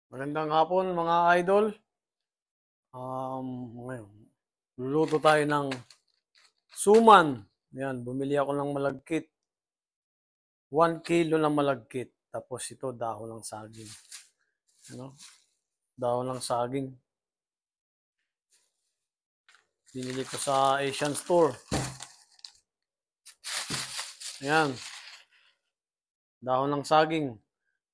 Magandang hapon mga idol. Ngayon, luluto tayo ng suman. Yan, bumili ako ng malagkit. 1 kilo ng malagkit. Tapos ito, dahon ng saging. Ano? Dahon ng saging. Binili ko sa Asian Store. Ayan, dahon ng saging.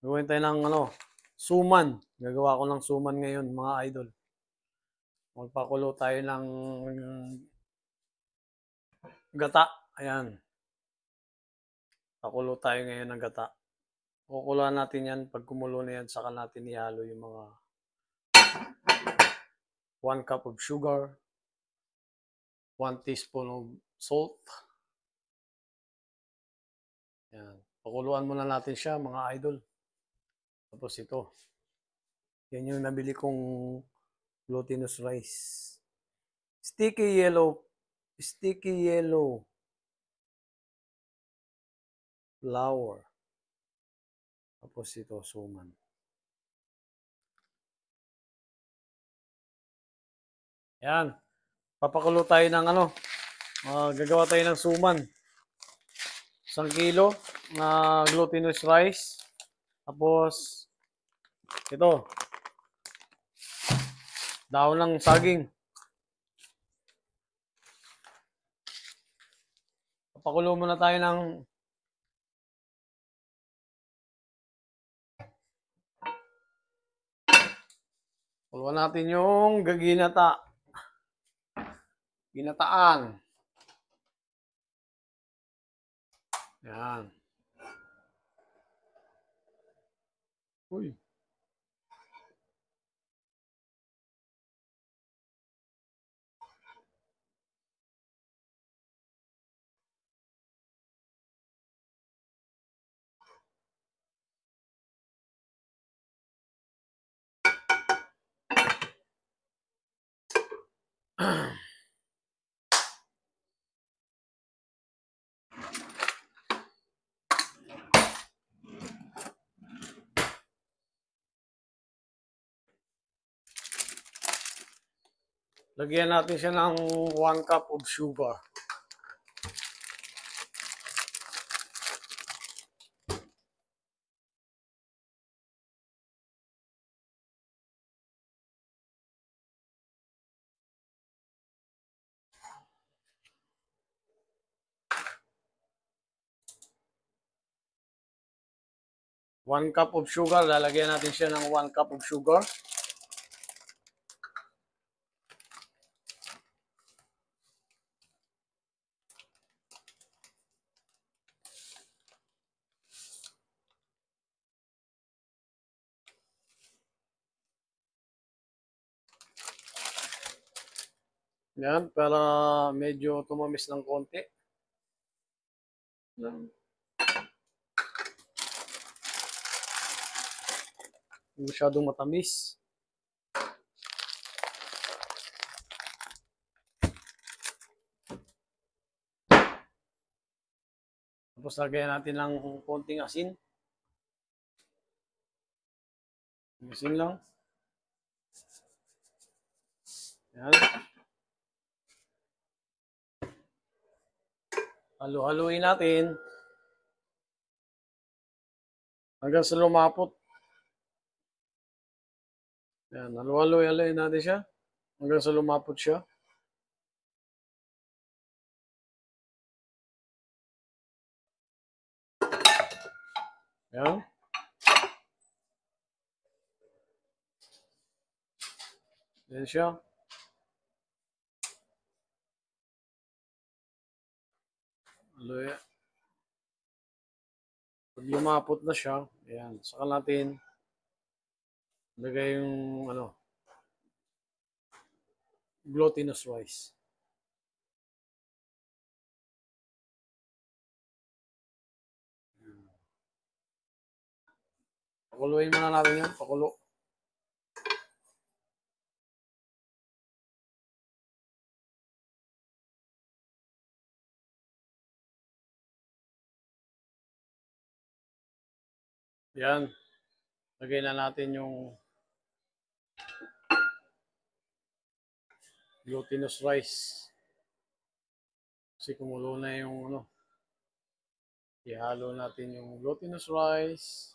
Gawin tayo ng suman. Gagawa ko ng suman ngayon mga idol. Magpakulo tayo ng gata. Ayan. Pakulo tayo ngayon ng gata. Kukuluan natin yan. Pag kumulo na yan, saka natin ihalo yung mga 1 cup of sugar, 1 teaspoon of salt. Yan. Pakuluan muna natin siya mga idol. Tapos ito. Yan yung nabili kong glutinous rice. Sticky yellow flour. Tapos ito, suman. Yan. Papakulo tayo ng gagawa tayo ng suman. 1 kilo na glutinous rice. Tapos, ito. Dahon ng saging. Papakulo muna tayo ng kuluan natin yung ginataan. Yan. Uy. Lagyan natin siya ng 1 cup of sugar. One cup of sugar. Lalagyan natin siya ng 1 cup of sugar. Yan, para medyo tumamis ng konti. Hindi masyadong matamis. Tapos lagyan natin ng konting asin. Asin lang. Yan. Halo-haluin natin hanggang sa lumapot. Yan, halo-haluin natin siya hanggang sa lumapot siya. Yan. Yan siya. Haluin. Pag lumapot na siya, ayan, saka natin lagay yung glutinous rice. Pakuluin muna natin yan. Pakulo. Yan. Lagay na natin yung Glutinous rice. Kasi kumulo na yung ano. Ihalo natin yung glutinous rice.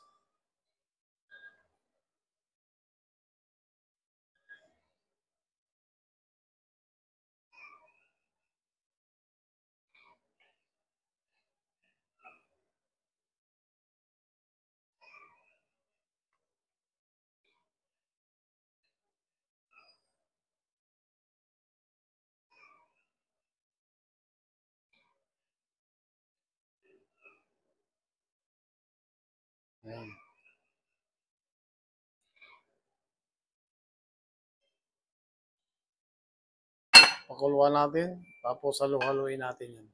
Ayan. Pakuluan natin. Tapos halo-haloin natin yan.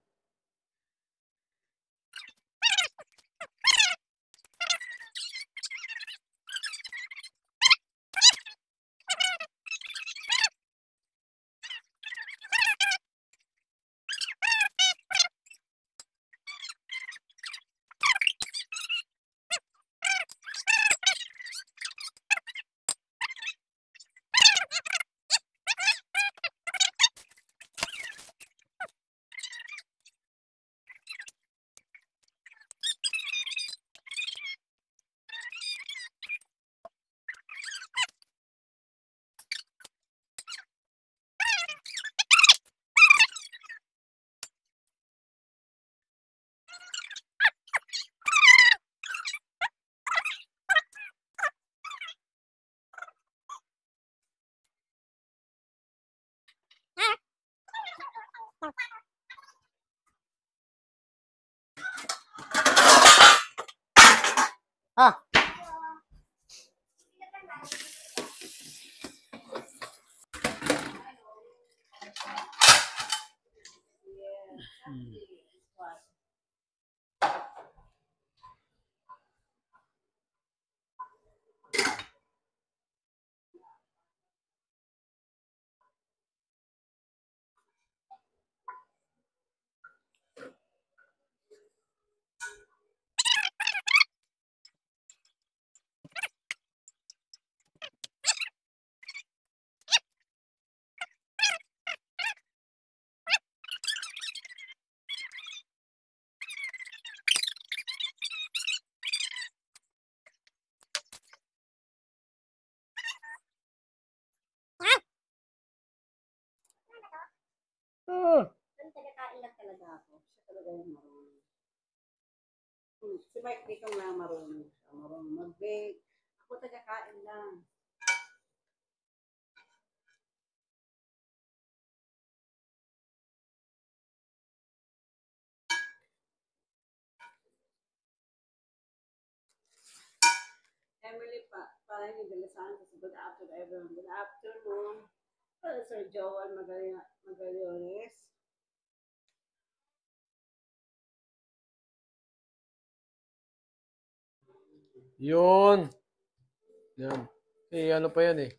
Ah! Tagakain lang talaga ako. Siya talaga yung marunong. Si Mike dito lang marunong siya. Marunong mag-bake. Ako tagakain lang. Emily parang yung dalasan kasi good afternoon everyone. Good afternoon. Sir Joel Magaliones. Yun. Yan. Eh, ano pa yan eh.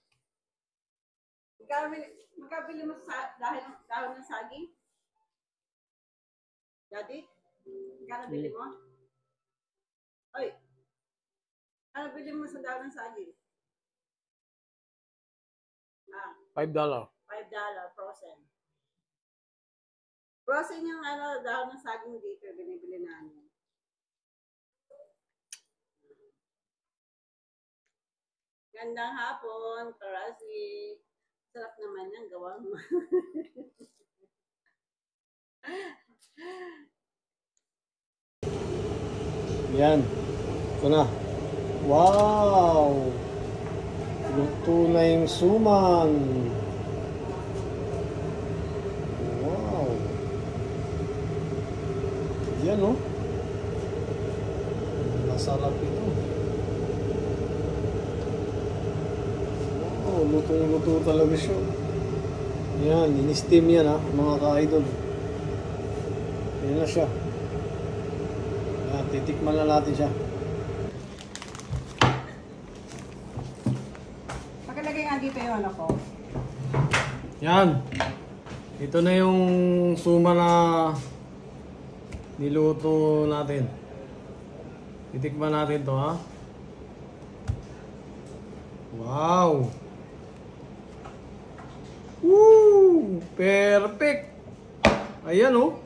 Magkabili mo dahon ng saging? Daddy? Magkano bili mo? Oy! Ano bili mo sa dahon ng saging? $5. $5 frozen. Frozen yung dahon ng saging dito, binibili namin. Gandang hapon, Karasi. Sarap naman yan, gawa mo. Yan. Ito na. Wow! Luto na yung suman. Wow! Yan oh. Masarap ito. Wow, lutong-luto talaga siya. Yan, in-steam yan ha, mga ka-idol. Yan na siya. Yan, titikman na natin siya. Pakalagay nga dito yung ano ko. Yan. Ito na yung suma na niluto natin. Titikman natin to ha. Wow! Woo! Perfect. Ayan oh.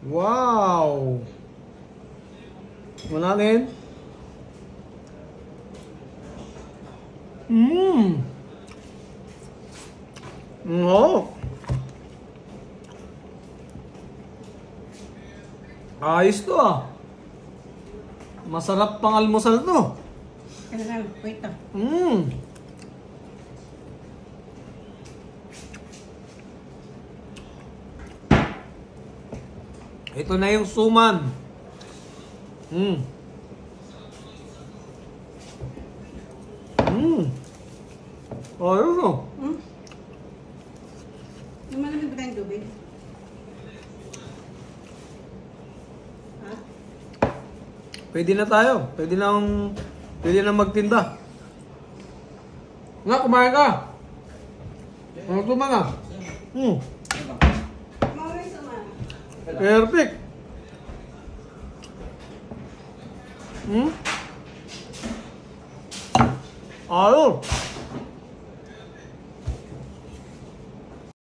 Wow. Wala natin. Oh. Ayos to ah. Masarap pang almusal to. Kailangan, wait ah. Ito na yung suman. Ayos oh. Lumalamig ba tayong tubig? Ha? Pwede na tayo. Pwede na magtinda. Nga, kumain ka. Ano ito man ah? Mauwi sa mga. Perfect. Ayos.